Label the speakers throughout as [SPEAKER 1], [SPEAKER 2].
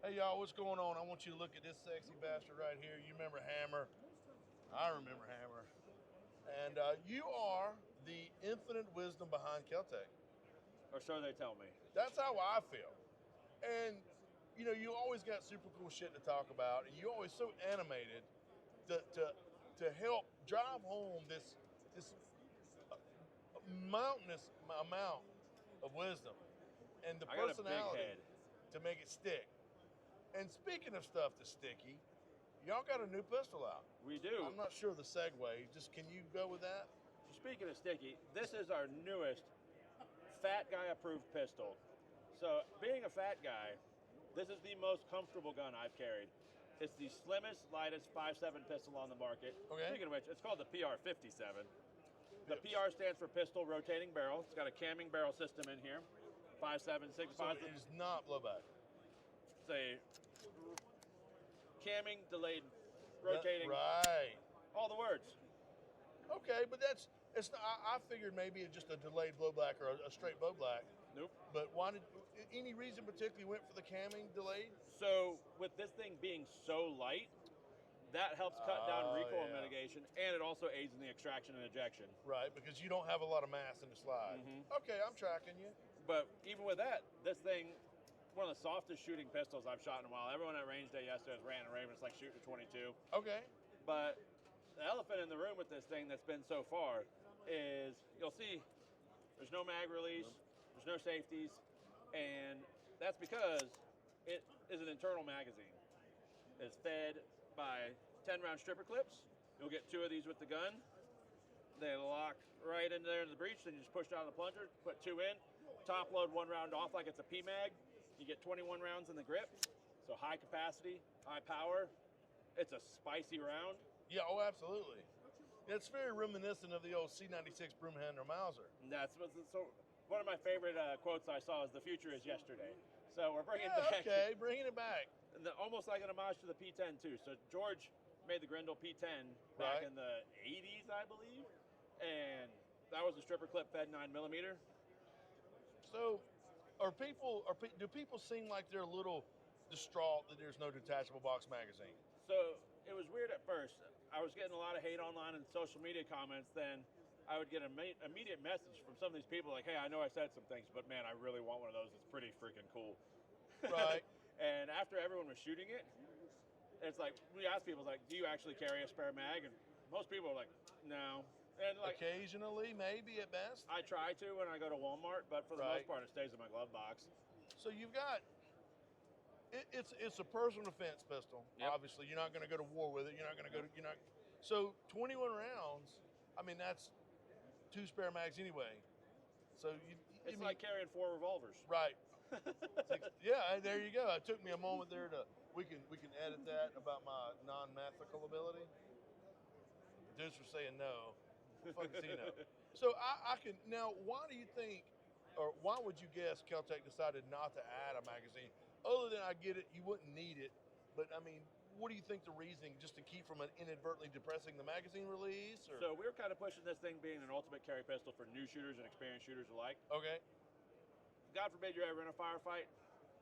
[SPEAKER 1] Hey y'all, what's going on? I want you to look at this sexy bastard right here. You remember Hammer? I remember Hammer. And you are the infinite wisdom behind KelTec.
[SPEAKER 2] Or so they tell me.
[SPEAKER 1] That's how I feel. And you always got super cool shit to talk about, and you're always so animated to help drive home this mountainous amount of wisdom and the
[SPEAKER 2] I got a big
[SPEAKER 1] personality
[SPEAKER 2] head.
[SPEAKER 1] to make it stick. And speaking of stuff that's sticky, y'all got a new pistol out.
[SPEAKER 2] We do.
[SPEAKER 1] I'm not sure the segue. Just can you go with that?
[SPEAKER 2] So speaking of sticky, this is our newest fat guy approved pistol. So being a fat guy, this is the most comfortable gun I've carried. It's the slimmest, lightest 5.7 pistol on the market.
[SPEAKER 1] Okay.
[SPEAKER 2] Speaking of which, it's called the PR57. The
[SPEAKER 1] Yes.
[SPEAKER 2] PR stands for pistol rotating barrel. It's got a camming barrel system in here. 5.7, 6
[SPEAKER 1] So it
[SPEAKER 2] positive.
[SPEAKER 1] is not blowback.
[SPEAKER 2] It's a camming, delayed, rotating,
[SPEAKER 1] Right.
[SPEAKER 2] all the words.
[SPEAKER 1] Okay, but it's not, I figured maybe it's just a delayed blowback or a straight blowback.
[SPEAKER 2] Nope.
[SPEAKER 1] But why did any reason particularly went for the camming delayed?
[SPEAKER 2] So with this thing being so light, that helps cut down recoil
[SPEAKER 1] yeah.
[SPEAKER 2] mitigation, and it also aids in the extraction and ejection.
[SPEAKER 1] Right, because you don't have a lot of mass in the slide. Okay, I'm tracking you.
[SPEAKER 2] But even with that, this thing, one of the softest shooting pistols I've shot in a while. Everyone at range day yesterday was ranting and raving. It's like shooting a 22.
[SPEAKER 1] Okay.
[SPEAKER 2] But the elephant in the room with this thing that's been so far is you'll see there's no mag release, there's no safeties, and that's because it is an internal magazine. It's fed by 10-round stripper clips. You'll get 2 of these with the gun. They lock right in there in the breech, then you just push down the plunger, put 2 in, top load 1 round off like it's a PMag. You get 21 rounds in the grip, so high capacity, high power. It's a spicy round.
[SPEAKER 1] Yeah, oh, absolutely. It's very reminiscent of the old C96 Broomhandler Mauser.
[SPEAKER 2] And that's so. One of my favorite quotes I saw is "The future is yesterday." So we're bringing back.
[SPEAKER 1] Okay, bringing it back.
[SPEAKER 2] Almost like an homage to the P10 too. So George made the Grendel P10 back in the 80s, I believe, and that was a stripper clip fed 9mm.
[SPEAKER 1] So, do people seem like they're a little distraught that there's no detachable box magazine?
[SPEAKER 2] So it was weird at first. I was getting a lot of hate online and social media comments. Then I would get an immediate message from some of these people like, "Hey, I know I said some things, but man, I really want one of those. It's pretty freaking cool."
[SPEAKER 1] Right.
[SPEAKER 2] And after everyone was shooting it, it's like we asked people like, "Do you actually carry a spare mag?" And most people are like, "No." And like
[SPEAKER 1] occasionally, maybe at best.
[SPEAKER 2] I try to when I go to Walmart, but for the most part, it stays in my glove box.
[SPEAKER 1] So you've got it's a personal defense pistol.
[SPEAKER 2] Yep.
[SPEAKER 1] Obviously, you're not going to go to war with it. You're not going to go to So 21 rounds. I mean, that's 2 spare mags anyway. So
[SPEAKER 2] it's like carrying 4 revolvers.
[SPEAKER 1] Right. Yeah, there you go. It took me a moment there to we can edit that about my non-methical ability. The producer saying no. Fucking see no. So I can now. Why do you think, or why would you guess KelTec decided not to add a magazine? Other than I get it, you wouldn't need it. But I mean, what do you think the reasoning? Just to keep from inadvertently depressing the magazine release? Or?
[SPEAKER 2] So we were kind of pushing this thing being an ultimate carry pistol for new shooters and experienced shooters alike.
[SPEAKER 1] Okay.
[SPEAKER 2] God forbid you're ever in a firefight.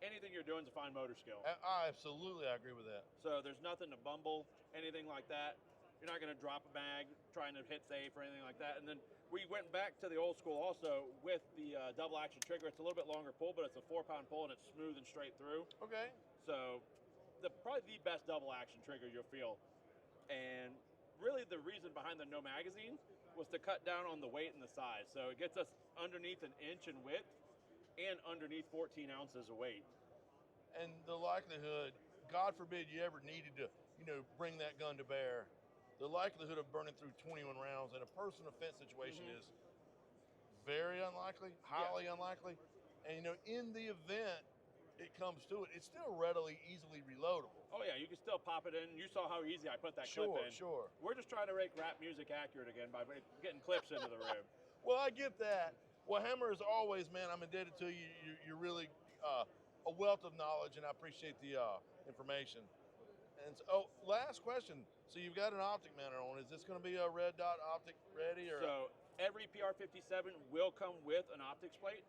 [SPEAKER 2] Anything you're doing is a fine motor skill.
[SPEAKER 1] I absolutely agree with that.
[SPEAKER 2] So there's nothing to bumble, anything like that. You're not going to drop a mag trying to hit safe or anything like that. And then we went back to the old school also with the double action trigger. It's a little bit longer pull, but it's a 4-pound pull and it's smooth and straight through.
[SPEAKER 1] Okay.
[SPEAKER 2] So probably the best double action trigger you'll feel. And really the reason behind the no magazine was to cut down on the weight and the size. So it gets us underneath 1 inch in width and underneath 14 ounces of weight.
[SPEAKER 1] And the likelihood, God forbid you ever needed to, bring that gun to bear, the likelihood of burning through 21 rounds in a personal defense situation is very unlikely, highly unlikely. And, in the event it comes to it, it's still readily, easily reloadable.
[SPEAKER 2] Oh, yeah, you can still pop it in. You saw how easy I put that clip in.
[SPEAKER 1] Sure.
[SPEAKER 2] We're just trying to make rap music accurate again by getting clips into the room.
[SPEAKER 1] Well, I get that. Well, Hammer, as always, man, I'm indebted to you. You're really a wealth of knowledge, and I appreciate the information. And so, last question. So you've got an optic mounter on. Is this going to be a red dot optic ready? Or
[SPEAKER 2] so every PR57 will come with an optics plate.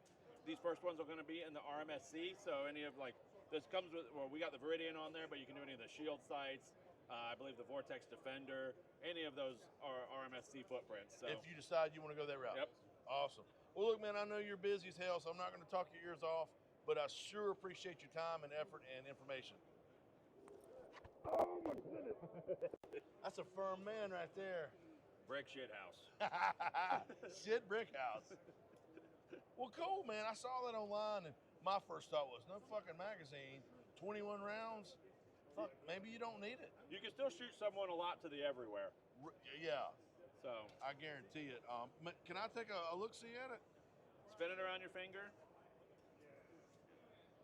[SPEAKER 2] These first ones are going to be in the RMSC. So any of like This comes with, well, we got the Viridian on there, but you can do any of the Shield sights. I believe the Vortex Defender. Any of those are RMSC footprints. So
[SPEAKER 1] if you decide you want to go that route.
[SPEAKER 2] Yep.
[SPEAKER 1] Awesome. Well, look, man, I know you're busy as hell, so I'm not going to talk your ears off, but I sure appreciate your time and effort and information. Oh, my goodness. That's a firm man right there.
[SPEAKER 2] Brick shit house.
[SPEAKER 1] Shit brick house. Well, cool, man. I saw that online, and my first thought was, no fucking magazine, 21 rounds? Fuck, maybe you don't need it.
[SPEAKER 2] You can still shoot someone a lot to the everywhere.
[SPEAKER 1] Yeah.
[SPEAKER 2] So
[SPEAKER 1] I guarantee it. Can I take a look-see at it?
[SPEAKER 2] spin it around your finger.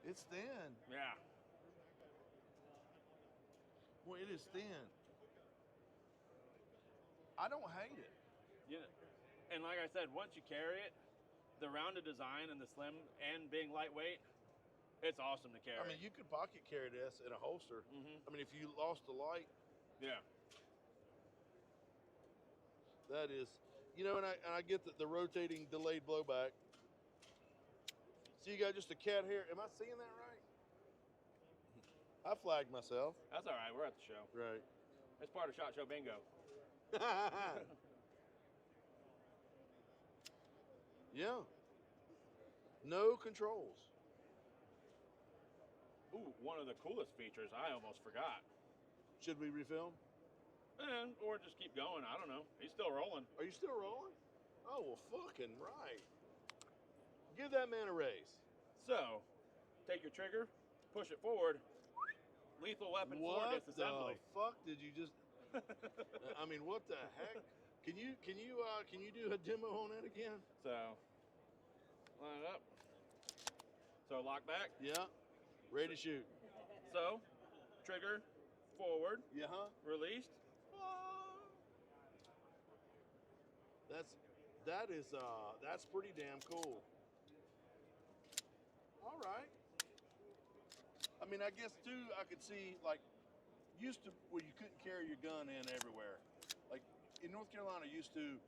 [SPEAKER 1] It's thin.
[SPEAKER 2] Yeah.
[SPEAKER 1] Well, it is thin. I don't hate it.
[SPEAKER 2] Yeah. And like I said, once you carry it, the rounded design and the slim and being lightweight, it's awesome to carry.
[SPEAKER 1] I mean, you could pocket carry this in a holster.
[SPEAKER 2] Mm-hmm.
[SPEAKER 1] I mean, if you lost the light.
[SPEAKER 2] Yeah.
[SPEAKER 1] That is, you know, and I get the rotating delayed blowback. So you got just a cat hair. Am I seeing that right? I flagged myself.
[SPEAKER 2] That's all right. We're at the show.
[SPEAKER 1] Right.
[SPEAKER 2] It's part of SHOT Show Bingo.
[SPEAKER 1] Yeah. No controls.
[SPEAKER 2] Ooh, one of the coolest features I almost forgot.
[SPEAKER 1] Should we refilm?
[SPEAKER 2] Or just keep going. I don't know. He's still rolling.
[SPEAKER 1] Are you still rolling? Oh, well, fucking right. Give that man a raise.
[SPEAKER 2] So, take your trigger, push it forward. Lethal weapon forward disassembly.
[SPEAKER 1] What the fuck did you just? I mean, what the heck? Can you do a demo on that again?
[SPEAKER 2] So, line it up. So lock back.
[SPEAKER 1] Yeah. Ready to shoot.
[SPEAKER 2] So, trigger forward.
[SPEAKER 1] Yeah. Huh?
[SPEAKER 2] Released.
[SPEAKER 1] That's pretty damn cool. All right. I mean, I guess too, I could see like used to where you couldn't carry your gun in everywhere. Like in North Carolina, used to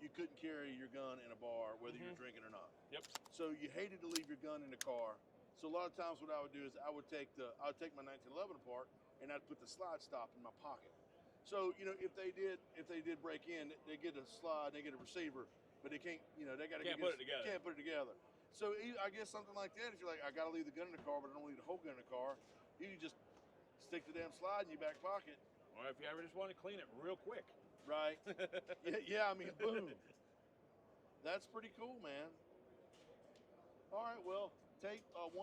[SPEAKER 1] you couldn't carry your gun in a bar whether you're drinking or not.
[SPEAKER 2] Yep.
[SPEAKER 1] So you hated to leave your gun in the car. So a lot of times, what I would do is I would take my 1911 apart and I'd put the slide stop in my pocket. So you know, if they did break in, they get a slide, they get a receiver, but they can't. You know, they got to
[SPEAKER 2] put it together.
[SPEAKER 1] Can't put it together. So I guess something like that. If you're like, I got to leave the gun in the car, but I don't leave the whole gun in the car, you can just stick the damn slide in your back pocket.
[SPEAKER 2] Or if you ever just want to clean it real quick.
[SPEAKER 1] Right. yeah. I mean, boom. That's pretty cool, man. All right. Well, take 1.1.